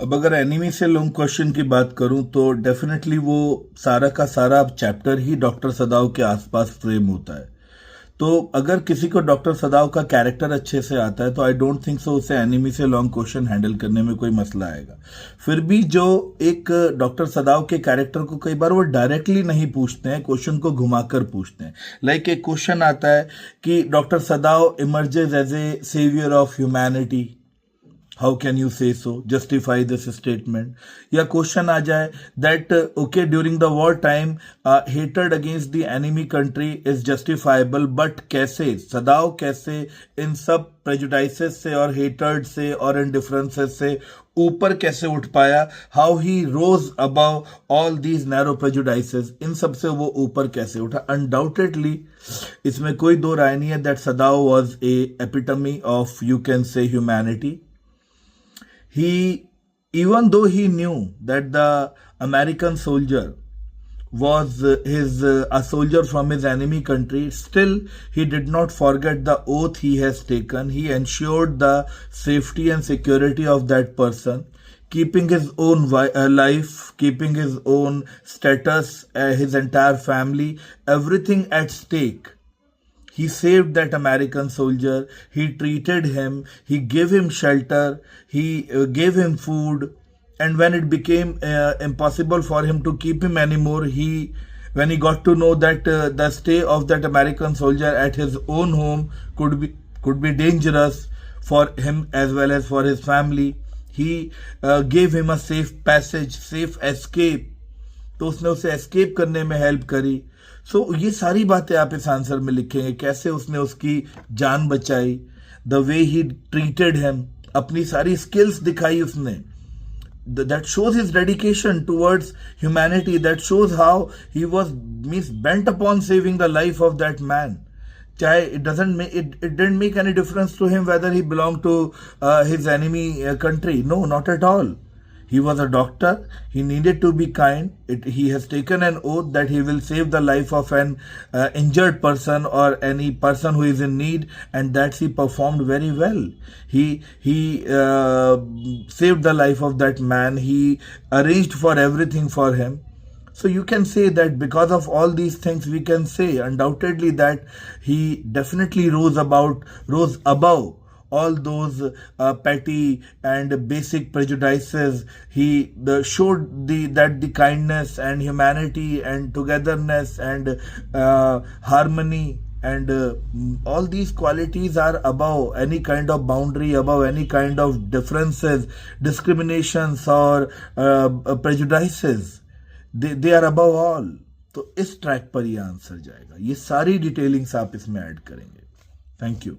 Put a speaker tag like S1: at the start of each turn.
S1: अब अगर एनिमी से लॉन्ग क्वेश्चन की बात करूं तो डेफिनेटली वो सारा का सारा चैप्टर ही डॉक्टर सदाव के आसपास फ्रेम होता है। तो अगर किसी को डॉक्टर सदाव का कैरेक्टर अच्छे से आता है तो आई डोंट थिंक सो उसे एनिमी से लॉन्ग क्वेश्चन हैंडल करने में कोई मसला आएगा। फिर भी जो एक डॉक्टर सदाव के कैरेक्टर को कई बार वो डायरेक्टली नहीं पूछते हैं, क्वेश्चन को घुमाकर पूछते हैं। लाइक एक क्वेश्चन आता है कि doctor Sadao emerges as a saviour of humanity, how can you say so, justify this statement. या क्वेश्चन आ जाए that okay during the war time hatred against the enemy country is justifiable, but कैसे Sadao कैसे इन सब प्रेजुडाइसेस से और hatred से और इन डिफरेंसेस से ऊपर कैसे उठ पाया, how he rose above all these narrow prejudices, इन सब से वो ऊपर कैसे उठा। अनडाउटेडली इसमें कोई दो राय नहीं है that सदाव was a epitome of you can say humanity. He, even though he knew that the American soldier was a soldier from his enemy country, still he did not forget the oath he has taken. He ensured the safety and security of that person, keeping his own life, keeping his own status, his entire family, everything at stake. He saved that American soldier. He treated him. He gave him shelter. He gave him food. And when it became impossible for him to keep him anymore, when he got to know that the stay of that American soldier at his own home could be dangerous for him as well as for his family, he gave him a safe passage, safe escape. तो उसने उसे escape करने में help करी। सो ये सारी बातें आप इस आंसर में लिखेंगे, कैसे उसने उसकी जान बचाई, the way he treated him, अपनी सारी स्किल्स दिखाई उसने। That shows his dedication towards humanity, that shows how he was means bent upon saving the life of that man. चाहे it didn't make any difference to him whether he belong to his enemy country, no not at all. He was a doctor. He needed to be kind. He has taken an oath that he will save the life of an injured person or any person who is in need, and that he performed very well. He saved the life of that man. He arranged for everything for him. So you can say that because of all these things, we can say undoubtedly that he definitely rose above all those petty and basic prejudices. He showed that the kindness and humanity and togetherness and harmony and all these qualities are above any kind of boundary, above any kind of differences, discriminations or prejudices. They are above all. तो इस track पर ये answer जाएगा। ये सारी detailings आप इसमें add करेंगे। Thank you.